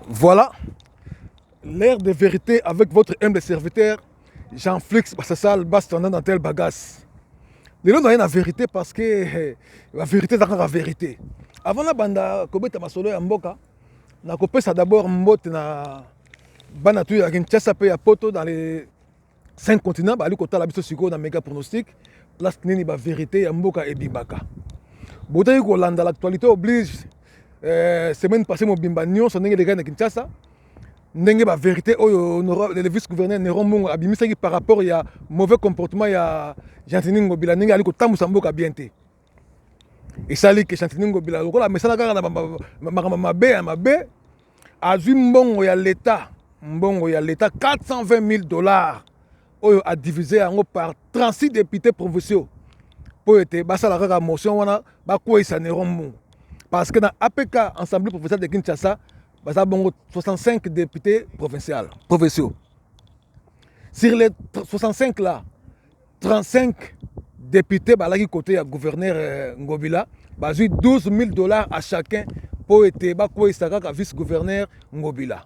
Voilà, l'ère de vérité avec votre humble serviteur, Jean-Flix Bassasal Bastondant dans tel bagasse. Lelo na la vérité parce que la vérité c'est la vérité. Avant la banda kobeta masolo ya mboka, na kopesa d'abord mbote na bana tu ya Kinshasa pe ya poto dans les 5 continents, ba ali kotala biso siko na méga pronostic, place nini ba vérité ya mboka e bimbaka. Botayi ko landa l'actualité oblige semaine passée mo bimba nyonso ndenge les gars na Kinshasa. Ndenge ba vérité oyo le vice-gouverneur Néron Mbongo abimisaki par rapport ya mauvais comportement ya Gentini Ngobila ndenge ali kotambusa mboka bien te. Esali ke Gentini Ngobila lokola mesana kaka na mabe azwi mbongo ya l'État 420 000 dollars oyo a divisé yango par 36 députés provinciaux po ete basala kaka motion wana bakweyisa Néron Mbongo parce que dans APK Assemblée provinciale de Kinshasa baza bongo 65 députés provinciaux. Sur les 65 là, 35 députés balaki côté à gouverneur Ngobila, bazui 12 000 dollars à chacun pour être bakweyisaka vice-gouverneur Ngobila.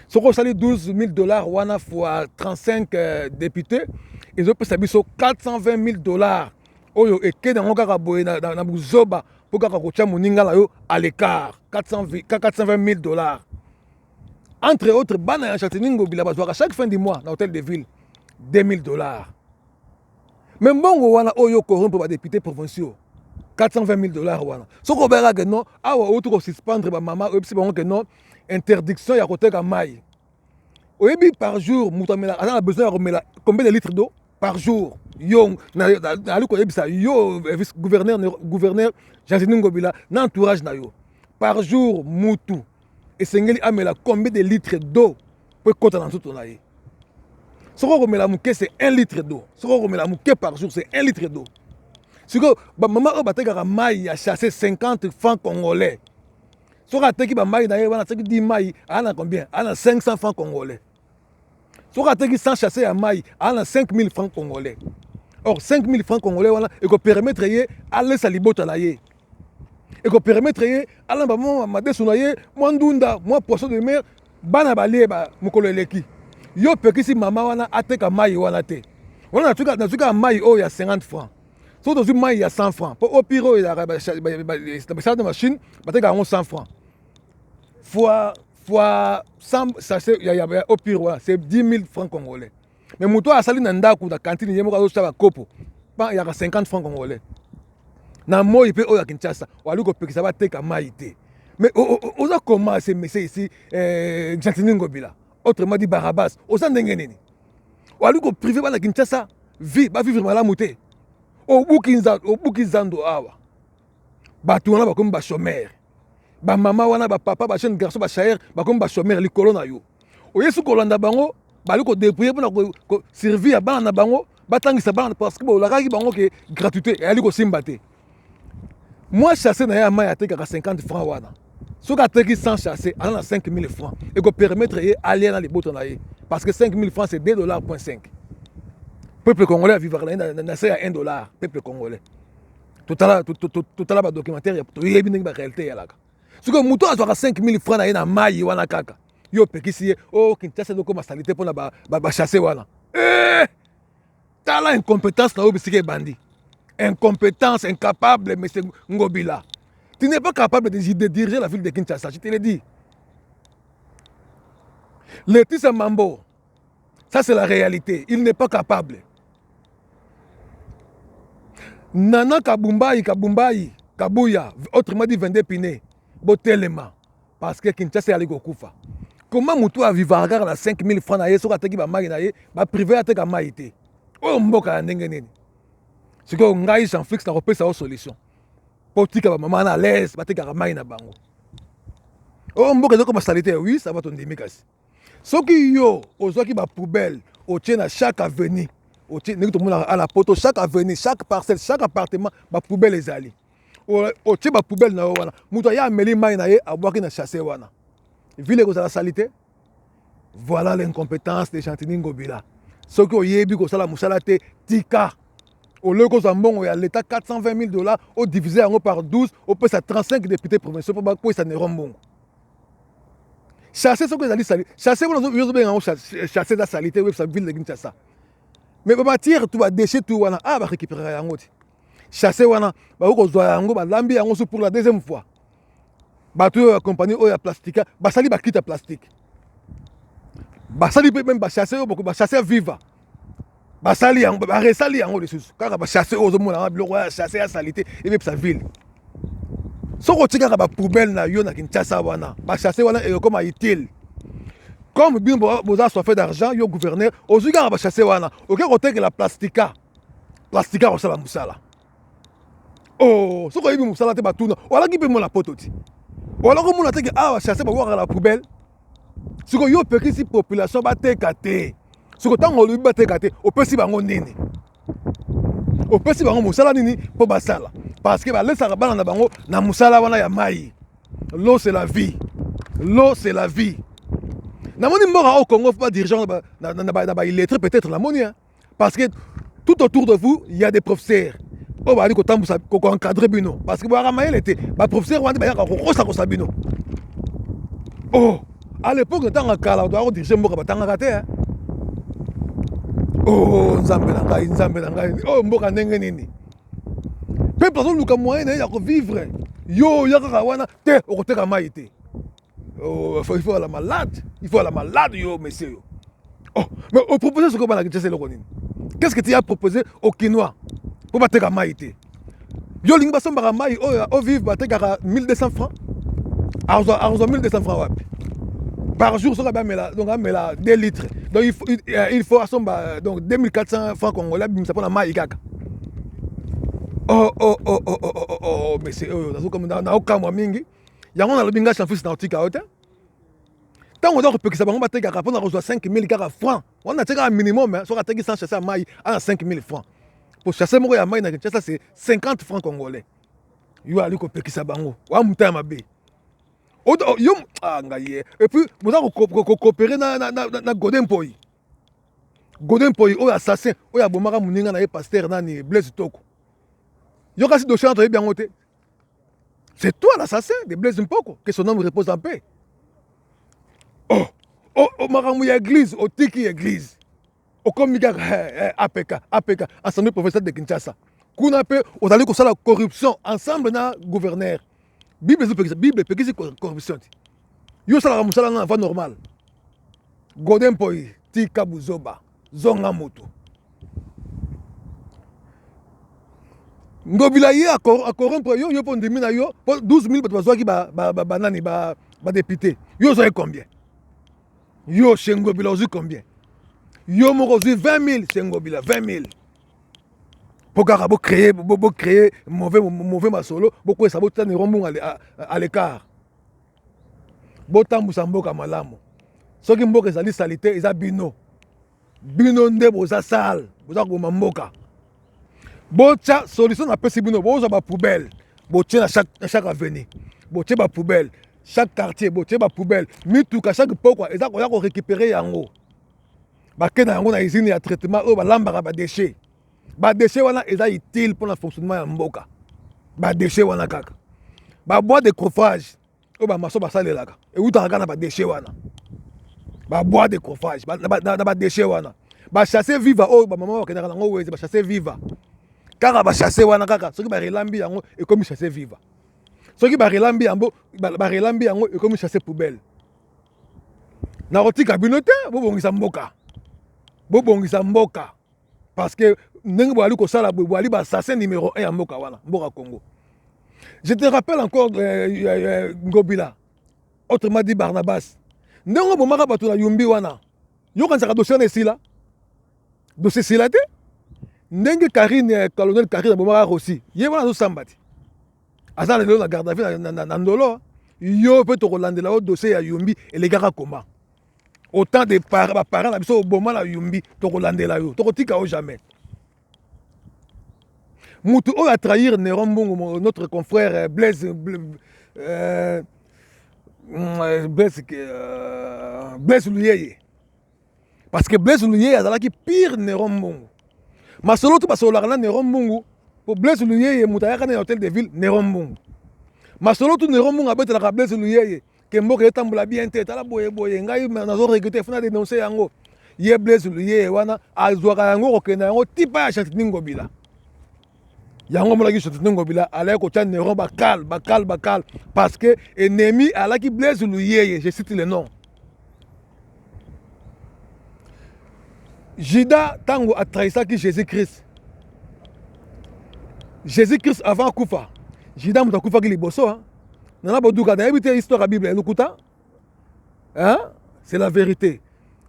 Si on sali 12 000 dollars wana fois 35 députés, ils ont payé 420 000 dollars. Oyo eke dans kaka boye na buzoba pour kaka kocha moninga la yo à l'écart 420 000 dollars. Entre autres, bana ya Gentini Ngobila bazwaka chaque fin du mois dans l'hôtel de ville 2 000 dollars. Mais mbongo wana oyo corrompt ba députés provinciaux 420 000 dollars wana. So ko bera que non, awa auto ko suspendre ba mama epsi bango que non interdiction ya koteka mai. Oyebi par jour mutamela a besoin de remela combien de litres d'eau par jour. Yo na ali ko yebisa yo vice gouverneur Gentini Ngobila na entourage na yo. Par jour mutu esengeli amela combien de litres d'eau pour kota na nzoto na ye. Soko komela muke c'est 1 litre d'eau. Soko komela muke par jour c'est 1 litre d'eau. Siko ba mama o batekaka mai ya chasser 50 francs congolais. Soko ateki ba mai na ye wana ateki 10 mai ana combien? Ana 500 francs congolais. Soko ateki 100 chasser ya mai ana 5000 francs congolais. Or 5000 francs congolais wana e ko permettre ye aller sa libota na ye. Et qu'on permettre à l'embamment madesu na ye mwandunda mwa poisson de mer bana balie ba mukolo eleki yo pekisi mama wana ateka mai wana te wana natuka mai o ya 50 francs so dozu mai ya 100 francs po au pire ya ba de machine bateka yango 100 francs fois 100 sachet ya au pire voilà c'est 10 000 francs congolais mais muto asali na ndaku na cantine yemo ka so ba kopo pa ya 50 francs congolais na moi pe oya Kinshasa wali ko pekisa ba teka mai te mais oza comment c'est monsieur ici Gentini Ngobila autrement dit Barabas oza ndenge nini wali ko privé ba na Kinshasa ba vivre malamu te o buki zando awa batu wana bakomi ba chômeur ba mama wana ba papa ba jeune garçon ba chair bakomi ba chômeur likolo na yo oyesu kolanda bango bali ko dépouiller pour ko servir ya bana na bango batangisa bana parce que bolakaki bango ke gratuité ali ko simba te. Moi, chasser na ya mai atekaka 50 francs wana. Soka ateki 100 chasser, ala na 5 000 francs. Et ko permettre ye aller na liboto na ye. Parce que 5 000 francs c'est 2,5 $. Peuple congolais vivre na c'est à 1 $. Peuple congolais. Totala ba documentaire ya to yebi ndenge ba réalité ya laka. Soka muto azwaka 5 000 francs na ye na mai wana kaka. Yo pekisi ye oh Kinshasa doko ma salité pona ba chasser wana. Tala incompétence na obisike bandi. Incompétence, incapable, M. Ngobila. Tu n'es pas capable de diriger la ville de Kinshasa, je te l'ai dit. Laetitia Mambo, ça c'est la réalité. Il n'est pas capable. Nana Kabuya, autrement dit Vendé Piné, Botelema, parce que Kinshasa est allé au Koufa. Comment Moutou a vivre à 5 000 francs na ye, sur ateki ba mari na ye, ba privé ateka maïté. Oh mboka ndenge. C'est que ngai Jean-Flix na repesa au solution. Politique ba maman à l'aise, bateka mai na bango. Oh mboka zoko ma salité oui, ça va ton demikasi. Soki yo ozwaki ba poubelle, o tient à chaque avenue, o tient ngi to mona à la poto chaque avenue, chaque parcelle, chaque appartement ba poubelle ezali. O tient ba poubelle na wana. Muto ya meli mai na ye abwaki na chasser wana. Ville ko la salité. Voilà l'incompétence de Gentini Ngobila. Soki oyebi ko sala musala te tika. Au lieu que Zambon a l'État 420 000 dollars, au divisé par 12, au peut 35 députés provinciaux pour ça Néron Mbongo. chasser ce que vous allez salir. Chasser, vous avez chasser la salité, vous avez ville de Kinshasa. Mais vous bâtir tout, déchet tout, ah, va récupérer un autre. Chasser, vous avez lambi pour la deuxième fois. Bateau compagnie oya plastique basali bakita plastique basali même chasser beaucoup chasser viva basali yango ba resali yango lisusu kaka ba chasser ozo mona biloko ya chasser ya salité et même sa ville soko tika ba poubelle na yo na Kinshasa wana ba chasser wana et comme utile comme bien boza soif d'argent yo gouverneur ozuka ba chasser wana OK côté la plastica au sala musala oh soko yibi musala te batuna wala ki pe mo la pototi wala ko mona teke awa chasser ba waka la poubelle siko yo pekisi population ba tekate siko tango lobi ba tekate opesi bango nini opesi bango musala nini po basala parce que ba lesaka bana na bango na musala wana ya mai l'eau c'est la vie na moni mboka au Congo pas dirigeant na ba illettré peut-être la moni parce que tout autour de vous il y a des professeurs oh ba ali ko tambusa ko encadrer bino parce que ba ramayel était ba professeur wandi ba yaka ko sa bino oh à l'époque de temps kala doit diriger mboka batanga te oh nzambe na ngai oh mboka ndenge nini peuple azo luka moyen ya ko vivre yo yaka wana te okoteka mai te oh il faut la malade yo monsieur oh mais au proposer ce que bana kitese loko nini qu'est-ce que tu as proposé au Kinois pour bateka mai te yo lingi basombaka mai o vivre bateka 1200 francs arzo 1200 francs wapi par jour ça va mettre donc 2 litres donc il faut asomba donc 2400 francs congolais ça pour la mai kaka oh mais c'est nazo comme na okamwa mingi yango na lobinga chanfis na otika ota tango donc pekisa bango bateka pour na reçoit 5000 francs on a teka minimum so ka teki sans chasser mai à 5000 francs pour chasser moko ya mai na ça c'est 50 francs congolais yo ali ko pekisa bango wa muta mabe yo ngaye et puis vous avez coopérer na Godin Poi o assassin o ya bomaka muninga na pasteur nani Blaise Toko yo kasi dossier entre bien ngote c'est toi l'assassin de Blaise Mpoko que son nom repose en paix oh makamu ya église o tiki église o comme APK Assemblée provinciale de Kinshasa kuna pe o allez ko sala corruption ensemble na gouverneur Bible pekisi corruption yo sala musala na va normal Godin Poi tika buzoba zonga moto ngobila ye a corrompre yo po ndimi na yo 12000 bato bazwaki banani ba député yo zo combien yo shengobila ozu combien yo moko ozu 20000 shengobila 20000 pour créer mauvais masolo beaucoup ça botta ne rombung à l'écart botambusa mboka malamu soki mboka ezali salité eza bino nde boza sale boza koboma mboka botia solution na pesi bino boza ba poubelle botie na chaque avenue botie ba poubelle chaque quartier botie ba poubelle mituka chaque pokwa eza koya ko récupérer yango bakena yango na usine ya traitement oyo balambaka ba déchets badéchet wana eza utile pour le fonctionnement ya mboka badéchet wana kaka babois de chauffage oyo bamaso basalelaka eutaka kaka na badéchet wana babois de chauffage na badéchet wana bachasse viva oyo bamama bakendaka nango weze bachasse viva kaka bachasse wana kaka soki barelambi yango ekomi chasse viva soki barelambi yango ekomi chasse poubelle nakotika bino te bobongisa mboka parce que ndenge boali kosala boali bassassin numéro 1 ya mboka wana mboka Congo. Je te rappelle encore Ngobila autrement dit Barnabas ndenge bomaka bato na yumbi wana yo kansaka dossier na esila dossier sila te ndenge Karine colonel Karine bomaka aussi ye wana azosamba te aza lelo na garde à vue na ndolo yo mpe tokolandela o dossier ya yumbi elegaka koma autant de parents na biso oboma na yumbi tokolandela yo tokotika o jamais mutu oyo a trahir Néron Mbungu notre confrère Blaise Luyeye parce que Blaise Luyeye azalaki pire Néron Mbungu masolo to basololaka na Néron Mbungu po Blaise Luyeye mutu ayaka na hôtel de ville Néron Mbungu masolo to Néron Mbungu abetelaka Blaise Luyeye ke mboka etambola bien te tala boye boye ngai nazo regretter funa dénoncer yango ye Blaise Luye wana azwaka yango kokenda yango tipa ya Chantining Ngobila yango molaki Chantining Ngobila alaki kotia Néron bakal parce que ennemi alaki Blaise Luye, je cite le nom. Judas tango a trahisaki Jésus-Christ. Jésus-Christ avant kufa. Judas muta kufa ki liboso hein. Nana boduka na ebite histoire Bible elukuta. Hein? C'est la vérité.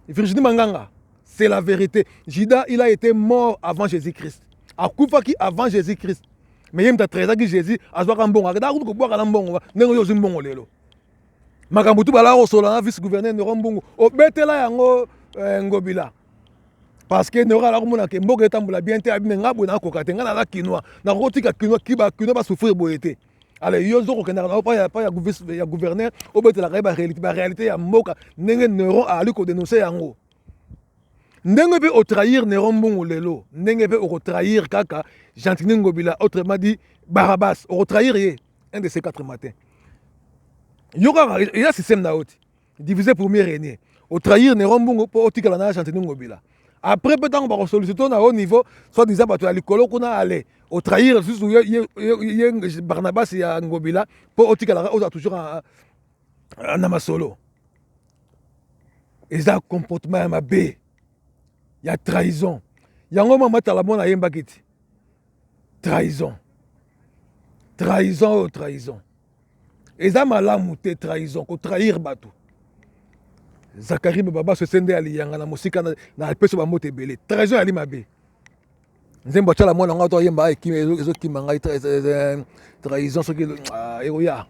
Virginie Manganga, c'est la vérité. Judas, il a été mort avant Jésus-Christ. A kufa ki avant Jésus-Christ. Mais il muta trahisaki Jésus azwaka mbongo. Da ko boka na mbongo. Nengo yo zimbongo lelo. Makambo tu bala osola vice-gouverneur Néron Mbongo. Obetela yango Ngobila. Parce que nous avons dit que nous avons bien été abîmés, nous avons dit que nous avons quinoa, nous avons dit que quinoa va souffrir boyété. Alors, il y a pas de gouverneur, au bout de la réalité, il y a moka, nous n'aurons à aller dénoncer en haut. Nous devons trahir Néron Mbongo lelo, nous devons trahir Kaka, Chantining Ngobila, autrement dit Barabas, on trahir un de ces 4 matins. Il y a un système divisé pour mieux régner. On trahir Néron Mbongo pour Otikalana Chantining Ngobila. Après, peut-être qu'on va solliciter à haut niveau, soit disant que tu l'école qu'on a allé, au trahir, Barnabas et Ngobila, pour Otikala, on a toujours un Namasolo. Et ça, comportement MAB, il y a trahison. Il y a un moment où la monnaie a trahison. Trahison. Et ça, malamouté, trahison, qu'on trahir Batou. Zakari Baba se sende aliyanga na musika na peso ba moto ebele trahison ali mabe nzembo tala mwana ngato yemba ezo kimanga trahison soki eoya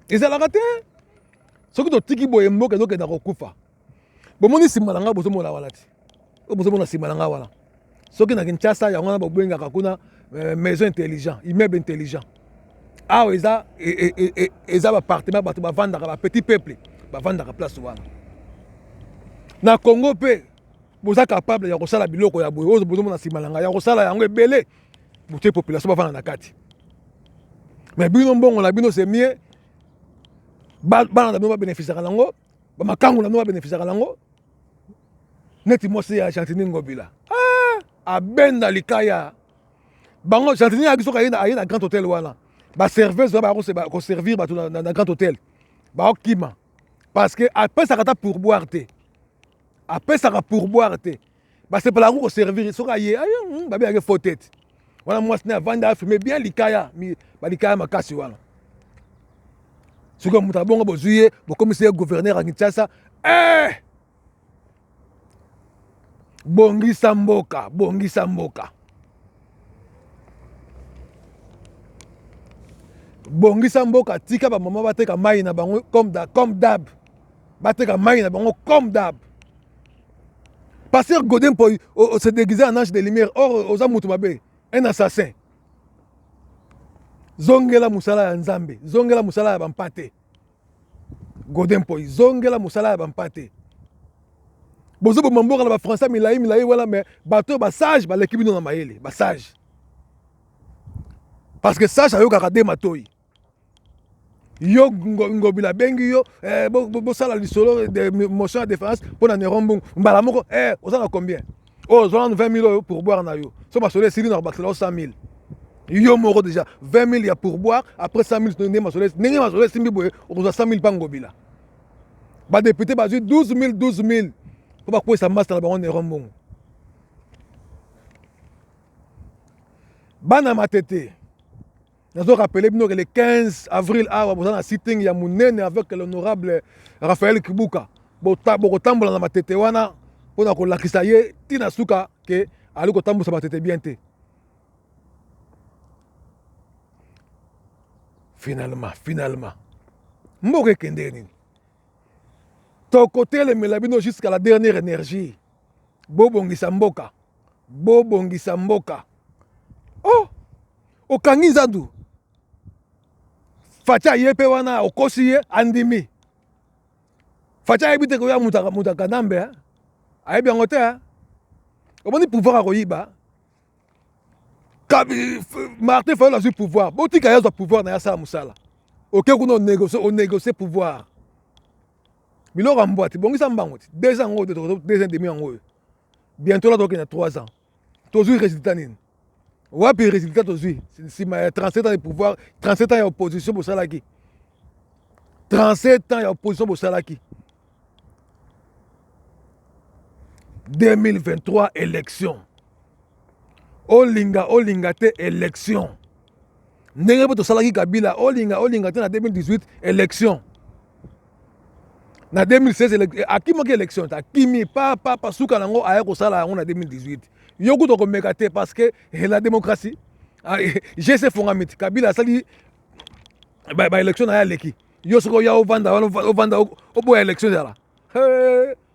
ezala kate soki to tiki boye mboka ezo kenda kokufa bomoni simala nga bozo mona wala ti bozo mona simala nga wala soki na Kinshasa yango na bobenga kakuna maison intelligent immeuble intelligent awa eza ba appartement bato bavandaka ba petit peuple bavandaka place wana na Congo pe boza capable ya kosala biloko ya boye ozo bozomona simalanga ya kosala yango ebele bote population bavanda na kati mais bino mbongo na bino c'est mieux bana na bino ba bénéficiera lango ba makangu na bino ba bénéficiera lango neti mosi ya Chantining Ngobila abenda likaya bango Chantining akisoka ayina grand hôtel wana ba serveuse ba servir ba na grand hôtel ba okima parce que après ça kata pour boire te après ça pourboire te bah c'est pas la roue servir so ka ye ba bien faux tête voilà moi c'est vendre fumer bien likaya ba likaya makasi wana siko muta bongo bozuye bo commissaire gouverneur à Kinshasa bongisa mboka tika ba mama bateka mai na bango comme d'hab bateka mai na bango comme d'hab. Pasteur Godin se déguisé en ange de lumière. Or, aux Amoutoumabé, un assassin. Zongela Moussala Nzambe. Zongela Moussala Bampate. Godin Poy. Zongela Moussala Bampate. Bozo Bomambo, la français, Milaï, voilà, mais bateau, sage, l'équipe de Namaele. Sage. Parce que sage, a eu Kakade Matoy. Yo Ngobila bengi yo bosala lisolo de motion de défense pour na Néron Mbongo mbala moko osala combien oh 20 000 euros pour boire na yo so basole sili na bakela 100 000 yo moko déjà 20 000 ya pour boire après 100 000 nenge masole simbi boye okozwa 100 000 pa Ngobila ba député bazui 12 000 pour ba kwesa master na bango Néron Mbongo bana matete. Nous avons rappelé que le 15 avril, nous avons un sitting avec l'honorable Raphaël Kibuka. Nous avons tambola na tete wana pona ko lakisa ye tina suka ke ali ko tambusa matete bien te. Finalement. Mboke kende nini. To côté le melabino jusqu'à la dernière énergie. Bobongisa mboka. Oh, okangi zadu. Facha yepe wana okosi ye andimi. Facha yebite ko ya mutaka nambe ayebi yango te omoni pouvoir akoyiba Martin Fayulu azwi pouvoir botika yazwa pouvoir na ya sala musala oke kuna onégocier pouvoir biloko ya mbwa te bongisa mbango te 2 ans oyo 2 ans demi yango oyo bientôt la tokende 3 ans tozwi résultat nini wapi résultat tozwi nsima ya 37 ans de pouvoir 37 ans ya opposition bosalaki 37 ans ya opposition bosalaki 2023 élection olinga te élection ndenge mpe tosalaki kabila olinga te na 2018 élection na 2016 akimaki élection te akimi pa suka nango aya kosala yango na 2018 yo kuta komeka te parce que la démocratie gc fongami te kabila asali baélection na ye aleki yo soki oya ovanda oboya élection ezala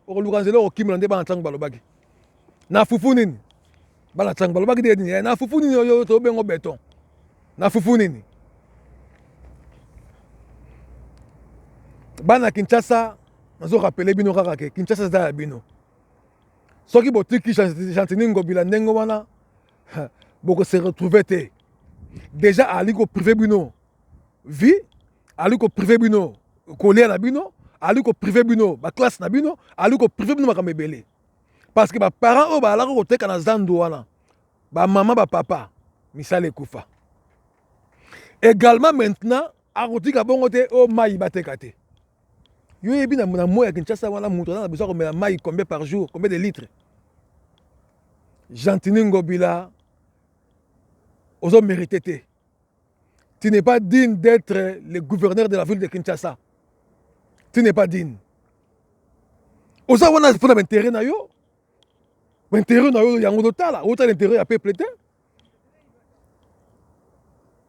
okoluka nzela okokimela nde bana ntango balobaki na fufu nini bana ntango balobaki te nini na fufu nini oyo tobengo beton na fufu nini bana Kinshasa nazorapele bino kaka ke Kinshasa eza ya bino soki botiki Gentini Ngobila ndenge wana bokose retrouve te déjà ali koprive bino vie ali koprive bino kolia na bino ali koprive bino baklasse na bino ali koprive bino makambo ebele parce que baparent oyo balaka koteka na zando wana bamama bapapa misala ekufa également maintenant akotika bongo te o mai bateka te yo yebi na moi ya Kinshasa wana moto aza na besoin komela mai combien par jour combien de litres Gentini Ngobila ozo mérité te tu n'es pas digne d'être le gouverneur de la ville de Kinshasa tu n'es pas digne oza wana mpona baintérêt na yo baintérêt na yo yango totala otala intérêt ya peuple te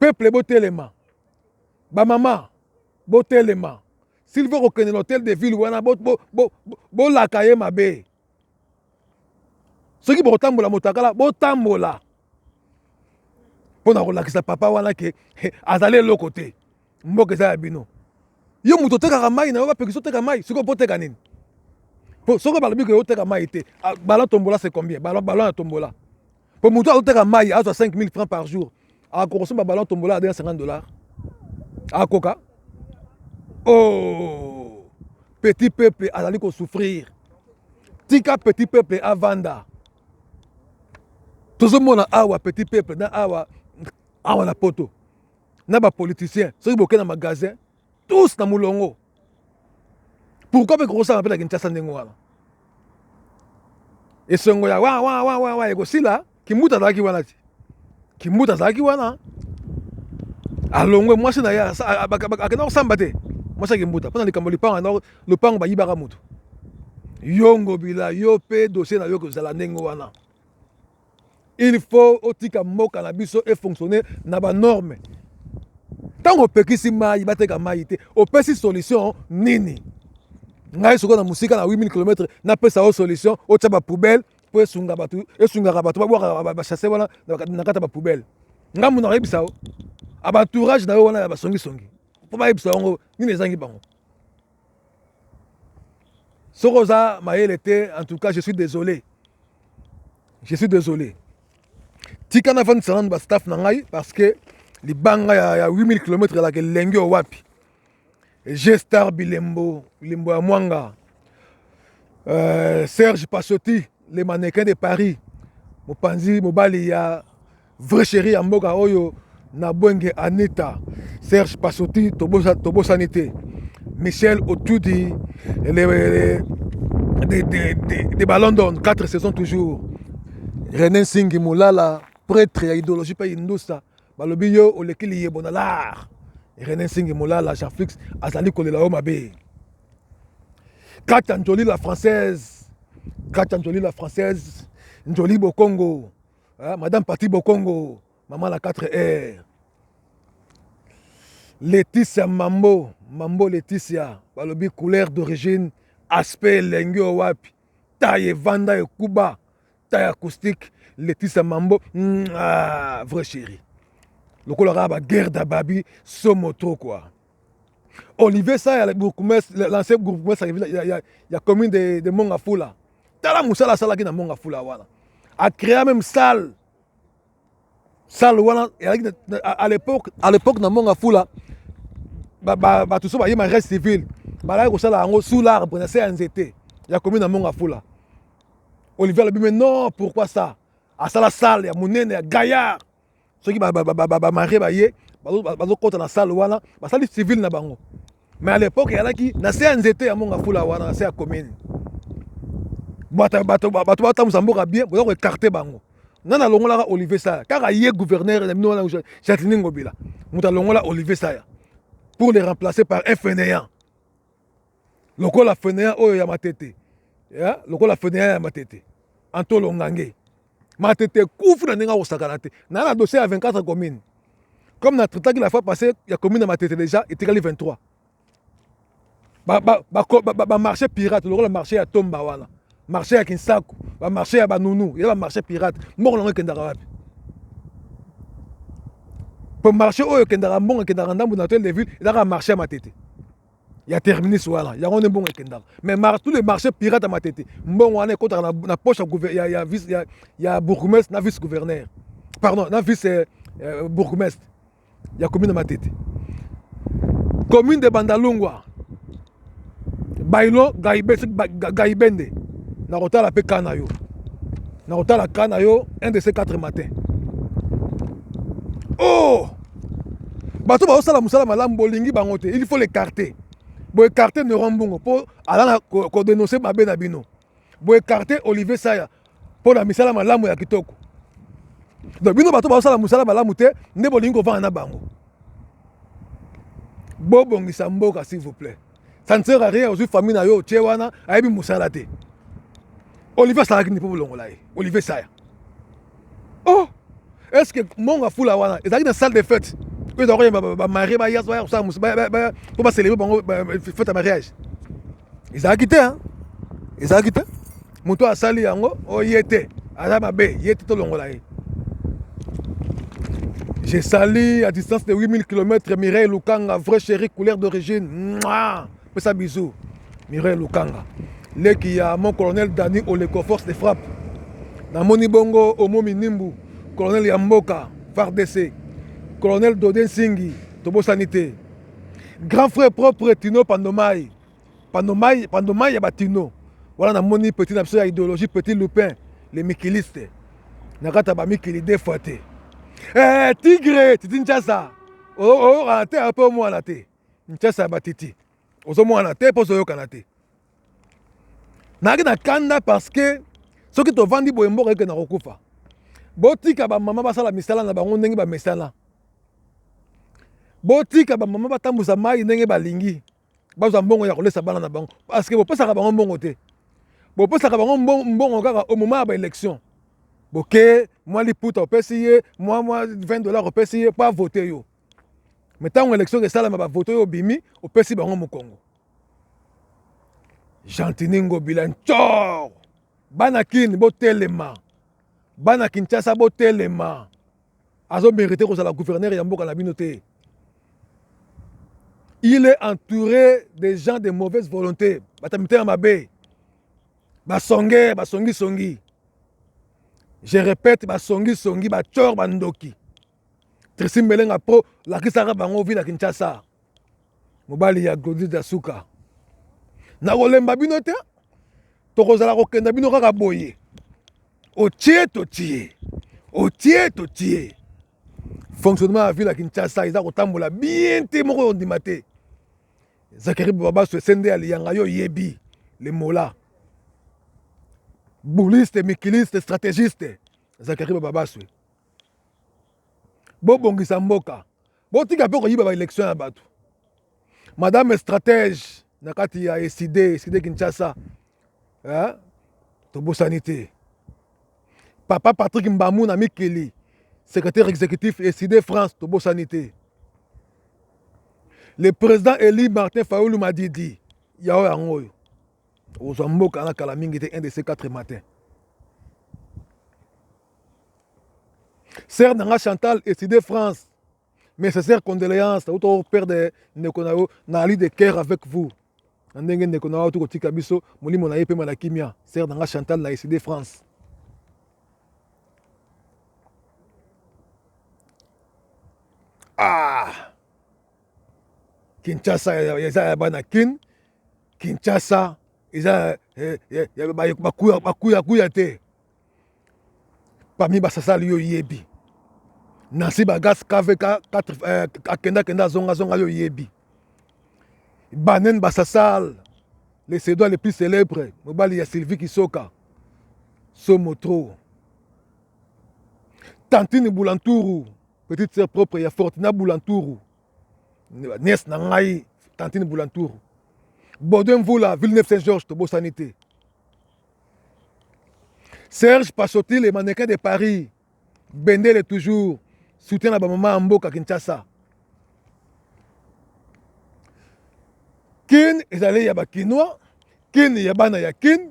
peuple botelema bamama botelema s'il veut kokende l'hôtel de ville wana bolaka ye mabe soki bokotambola motakala botambola mpona kolakisa papa wana ke azali eloko te mboka eza ya bino yo moto otekaka mai na yo bapekisi oteka mai soki opoteka nini soki balobi ke oteka mai te ballon tombola c'est combien ballon ya tombola po moto azoteka mai azwa 5 000 francs par jour akokosomba ballon tombola adena 50 $. Akoka oh petit peuple azali kosouffrir tika petit peuple avanda tozomona awa petit peuple na awa na poto na bapoliticien soki boke na magasin tous na molongo pourquoi mpe kokosala mpe na Kinshasa ndenge wana esongo ya wa ekosila kimbuta azalaki wana ti kimbuta azalaki wana alongwe mwasi na ye akenda kosamba te mwasi akimbuta mpona likambo lupango bayibaka moto yo Ngobila yo mpe dossier na yo kozala ndenge wana il faut otika mboka na biso efonctionner na banorme ntango opekisi mai bateka mai te opesi solution nini ngai soko na musika na 8000 km napesa o solution otia bapoubele po esungaka bato babwaka bachasse wana na kati ya bapoubele ngambu na koyebisa o abaentourage na yo wana ya basongisongi mpo bayebisa yango nini ezangi bango soko oza mayele te en tout cas je suis désolé tika nafandisa nanu bastaff na ngai parce que libanga ya 8000 km elaka elengi o wapi G-Star Bilembo ya Mwanga Serge Pasoti le mannequin de Paris mopanzi mobali ya vrai chéri ya mboka oyo na bwenge Anita Serge Pasoti tobosani te Michel Otudi de London 4 saisons toujours René Singi Moulala prêtre ya idéologie pa Indusa balobi yo oleki liyebo na l'art René Singi Moulala Jean-Flix azali kolela o mabe Katia Njoli la française Njoli Bokongo Madame Pati Bokongo maman la 4R Laetitia Mambo Laetitia balobi couleur d'origine aspect lengi o wapi taille vanda e kuba taille acoustique Laetitia Mambo vrai chéri lokola kaka baguerre d'Ababi somoto quoi Olivier Saya l'ancien bourgmestre ya commune de Mongafula tala musala asalaki na Mongafula wana acréa même salle wana à l'époque na Mongafula bato so bayema reste civil balaki kosala yango sous l'arbre na se ya nzete ya commune ya Mongafula. Olivier alobi mais non, pourquoi ça? Asala salle ya monene ya gaillard. Soki bamarie baye bazokota na salle wana basali civil na bango. Mais à l'époque yalaki na se ya nzete ya Mongafula wana na se ya commune. Bato batambusa mboka bien boza koekarte bango. Nana longola Olivier Saya kaka ye gouverneur na bino wana Jacqueline Ngobila. Muta longola Olivier Saya pour les remplacer par un fainéant. Lokola fainéant oyo ya matete. Ya lokola fainéant ya matete. Antolo Ngange. Matete koufou na ndenge osakana te. Na dossier à 24 communes. Comme na traité la fois passée, il y a commune à matete déjà et égal 23. Marché pirate, le marché à Tomba wana. Marché à Kinsaku, marché à Banounou, il y a marché pirate. Mort l'angle kendara wapi. Pour marché oyo kendara mbongo kendara ndambu na hôtel de ville, il y a marché à matete. Il y a terminé ce voilà, il y a un bon kendara. Mais tous les marchés pirates à matete. Mbongo wana contre na poche il y a bourgmestre, na vice gouverneur. Pardon, na vice bourgmestre. Il y a commune à matete. Commune de Bandalungwa. Bailo Gaibende. Na rota la pe Kanayo. Na rota la Kanayo, un de ces 4 matins. Oh! Bato ba osala musala malamu bolingi bangote, il faut l'écarter. Bo écarter ne rombongo pour ala ko dénoncer mabe na bino. Bo écarter Olivier Saya pour la misala malamu ya kitoko. Donc bino bato ba osala musala malamu te, nde bolingi ko vana na bango. Bo bongisa mboka s'il vous plaît. Ça ne sert à rien aux familles na yo tchewana ayebi musala te. Olivier Saya qui ne peut pas l'ongolaye. Olivier Saya. Oh! Est-ce que Mongafula wana, ils arrivent dans la salle de fête? Ils doivent marier, pour célébrer la fête de mariage. Ils ont quitté, hein? Ils ont quitté. Moutou a sali yango, oh yete. Adama B, yete to l'ongolaye. J'ai sali à distance de 8000 km Mireille Lukanga, vrai chéri, couleur d'origine. Mouah! Fais ça bisous. Mireille Lukanga. Là qui y a mon colonel Dani Oleko, force de frappe. Dans Moni Bongo, Omo Minimbu, colonel Yamboka, VARDC, colonel Doden Singi, Tobo Sanité. Grand frère propre Tino Pandomai. Pandomai Yaba Tino. Voilà, dans Moni petit absurde idéologie, petit Lupin, les mikilistes. Nakata ba mikili défouaté. Eh, Tigre, Titi Nchasa. Oh, raté un peu moins la té. Nchasa Batiti. Ozo moins la té, pour ce yokanate. Nagi na kanda parce que ceux qui te vendent boye mboka ke na kokufa. Botika ba mama basala misala na bango ndenge ba mesala. Botika ba mama batambusa mai ndenge balingi. Bazwa mbongo ya kolesa bana na bango parce que bopesa ka bango mbongo te. Bopesa ka bango mbongo kaka au moment ba élection. Boké, moi liputa opesiye, moi $20 opesiye pas voter yo. Mais tant élection que ça la ba voter yo bimi, opesi bango mo Congo. Jantiningo bilan tchor. Banakin botelema. Banakin Kinshasa botelema. Azo mérité que ça la gouverneur Yamboka na binoté. Il est entouré de gens de mauvaise volonté. Batamite amabe. Basongi songi. Je répète, basongi bachor bandoki. Trissim Melenga pro la kisara bango vila Kinshasa. Mobali ya Glodis Dasuka. Na kolemba bino te tokozala kokenda bino kaka boye otie fonctionnement ya ville ya Kinshasa eza kotambola bien te moko ondima te. Zakari Babaso sende aliyanga yo yebi le mola bouliste mikiliste stratégiste Zakari Babaso bobongisa mboka botika mpe koyiba ba élection ya bato. Madame stratège nakati ya SID Kinshasa. Hein? Tobo Sanité. Papa Patrick Mbamou na Mikeli, secrétaire exécutif SID France, Tobo Sanité. Le président Eli Martin Fayoulou m'a dit, Yao Yangoyo, Ozamboka na Kalamingi était un de ces 4 matins. Sœur Nanga Chantal SID France, mais c'est sœur condoléances, au père de Nekonao, n'a de cœur avec vous. Ndenge Nekonao tout kotika biso, moni mona yepe mala kimia, sœur Nanga Chantal na SID France. Ah! Kinshasa ya bana kin, Kinshasa, eza bakuya te. Parmi basasali yo yebi. Nancy Bagas KVK akenda zonga yo yebi. Banen basasal, les Sédois les plus célèbres, mobali ya Sylvie Kisoka, Somotro. Tantine Boulantourou, petite sœur propre, il y a Fortina Boulantourou. Nièce Nangaï, Tantine Boulantourou. Baudouin Voula, Villeneuve-Saint-Georges, Tobo Sanité. Serge Pachotti, les mannequins de Paris. Bendel est toujours. Soutien à maman Mboka Kinshasa. Kin, ils allaient yaba Kinois. Kin, yabana ya Kin.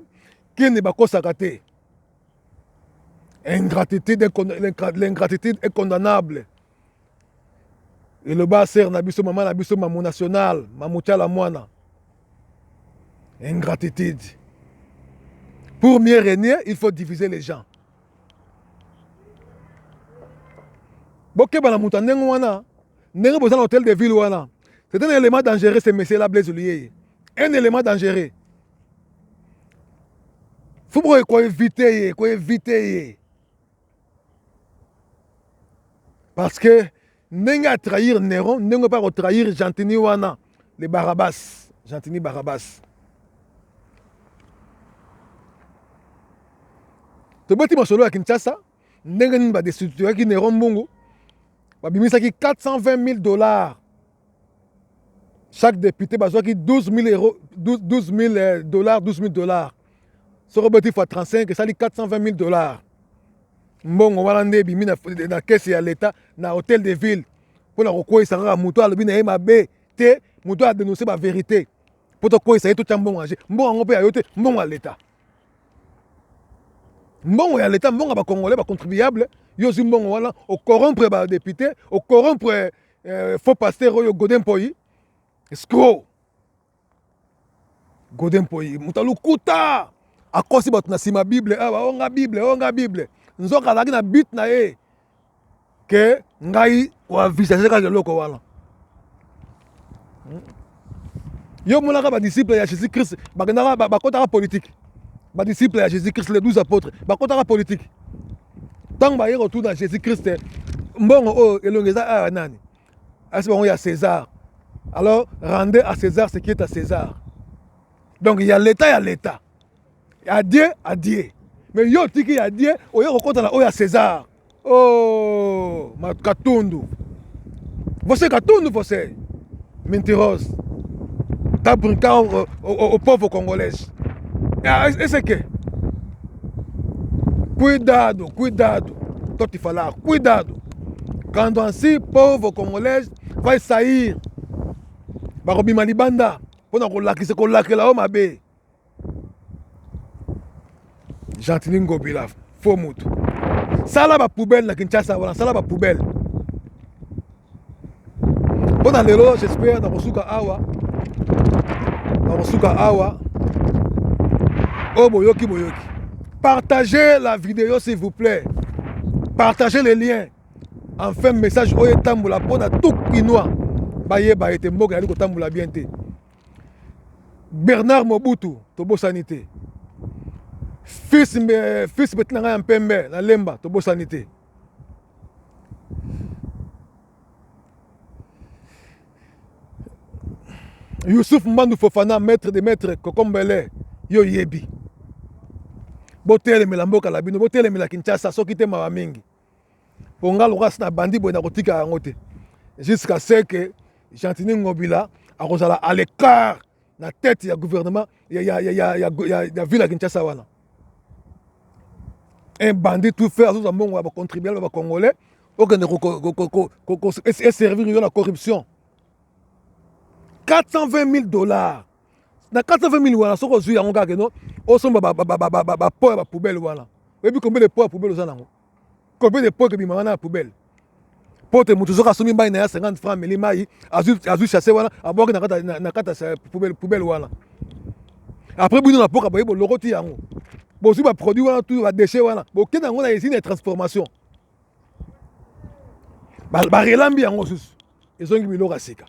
Kin, yabako sakate. L'ingratitude est condamnable. Et le bas sert Nabiso Maman, Nabiso Mamou National, Mamoucha la Moana. Ingratitude. Pour mieux régner, il faut diviser les gens. Boké Bana Moutandeng Wana, n'est pas un hôtel de ville Wana. C'est un élément dangereux, ce monsieur-là, Blaise Olivier. Un élément dangereux. Il faut éviter. Parce que n'est pas trahir Néron, n'est pas trahir Gentini Wana, les Barabas. Gentini Barabas. Tu vois, tu m'as solo à Kinshasa, n'est pas des structures qui Néron Bongo. Babimisa qui $420,000. Chaque député a $12,000, $12,000. Ce robot il faut 35, ça dit $420,000. Bon, on va l'emmener dans la caisse à l'État, dans l'hôtel de ville. Pour la recours, ça va à Moutoua, le bin a B, T, Moutoua a dénoncé la vérité. Pour te quoi, ça y est tout un bon manger. Bon, on peut ajouter, bon à l'État. Bon à l'État, bon à Congolais, contribuable. Yo si bon voilà, au corrompre les députés, au corrompre faux pasteur au Godin Poyi. Escroc. Godin Poyi, Moutalu Kuta. A quoi si batna si ma Bible, on a Bible. Nzoka la na but na e que ngai wa visager ka loko wala. Yo monaka ba disciple ya Jésus Christ, ba kota politique. Ba disciple ya Jésus Christ les 12 apôtres, ba kota politique. Tant ba retour dans Jésus Christ, mbongo o elongeza nani. Asi bon il y a César. Alors rendez à César ce qui est à César. Donc il y a l'État, Il y a Dieu. Mais yo tiki ya Dieu, oyo kokota na oya César. Oh, ma Katundu. Você Katundu, você. Mentiroso. T'as brinqué au pauvre Congolais. Et c'est que? Cuidado. Toi tu fais là, cuidado. Quand on si pauvre Congolais va saillir. Barobi Malibanda. Pour qu'on l'a là au mabe. Gentili Ngobila, faux mout. Ça là, poubelle, la Kinshasa, voilà, ça là, poubelle. Pendant les lots, j'espère, dans Rosuka Awa. Oh, boyoki. Partagez la vidéo, s'il vous plaît. Partagez les liens. Enfin, message, oye tamboula, pour tout Kinois. Baye, te moga, yali ko tamboula bien te. Bernard Mobutu, Tobo Sanité. Fils maintenant un pembe na lemba Tobo Sanité. Youssouf Mbandou Fofana, maître des maîtres, Kokombele, yo yebi. Botele melamboka la bino, botele mela Kinshasa, soki te mawa mingi. Ponga loras na bandi boy na kotika yangote. Jusqu'à ce que Gentini Ngobila à l'écart la tête du gouvernement, il y a ville à Kinshasa wana. Un bandit tout fait, nous avons contribué aux Congolais, et servir à la corruption. $420,000. Dans $420,000, on a ce qu'on a dit, on a un poubelle. Et puis combien de poids poubelle combien de poids que on a la poubelle? Pour te montrer que si on a 50 francs, mais il a chassé, à boire dans poubelle. Après, on a pas de l'euro. Bon, si on produit tout les déchets, bon, qu'est-ce qu'on a ici des transformations? Barelambi en osus. Ils ont mis l'orasika.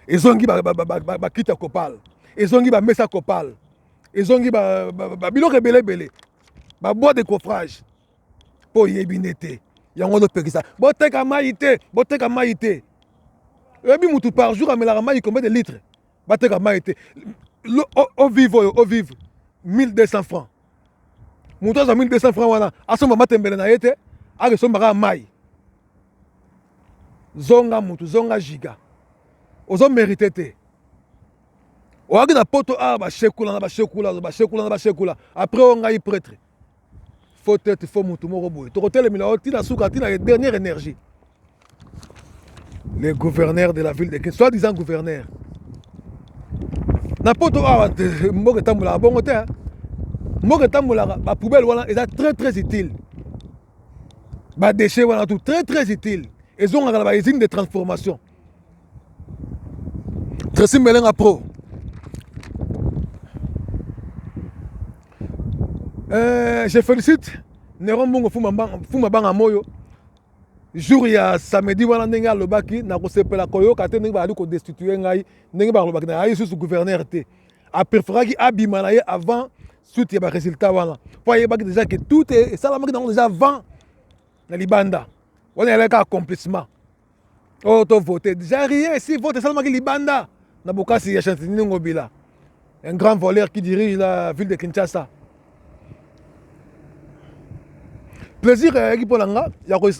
Ils ont mis Bakita Kopal. ezongi bamesa kopal ezongi biloko ebele bois de coffrage mpo yebi nde te yango topekisa boteka mai te boteka mai te oyebi mutu par jour amelaka mai combien de litres bateka mai te ovive oyo ovive 1200 francs mutu aza 1200 francs wana asomba matembele na ye te akesombaka mai zonga mutu zonga giga ozomérite te oyaki na poto awa bashekula après oyo ngai prêtre faut tete faut mutu moko boye tokotelemela o tina suka tina dernière énergie les gouverneurs de la ville de Kinshasa soi-disant gouverneur na poto awa mboka etambolaka bongo te mboka etambolaka bapoubele wana eza très utile badéchet wana tout très utile ezongaka na bausine de transformation Tracy Melenga Pro je félicite Néron Mbongo Fumabanga Moyo jour ya samedi wana ndenge alobaki nakosepela koyoka te ndenge bazali kodestitue ngai ndenge balobaki na ye susu gouverneur te apreferaki abima na ye avant suite ya baresultat wana po ayebaki déjà que tout esalamaki nango déjà avant na libanda wana yalaka accomplissement oyo tovote déjà rien si vote esalamaki libanda na bokasi ya Chantini Ngobila un grand voleur qui dirige la ville de Kinshasa. Plaisir eyaki mpo na nga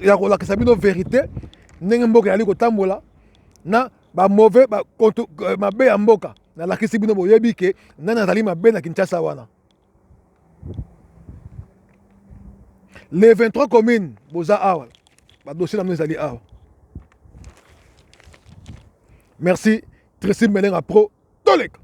ya kolakisa bino vérité ndenge mboka yali kotambola na bamauvais mabe ya mboka nalakisi bino boyebi ke nani azali mabe na Kinshasa wana. Les 23 communes boza awa badossier na bino ezali awa. Merci Tracy Melenga Pro toleka.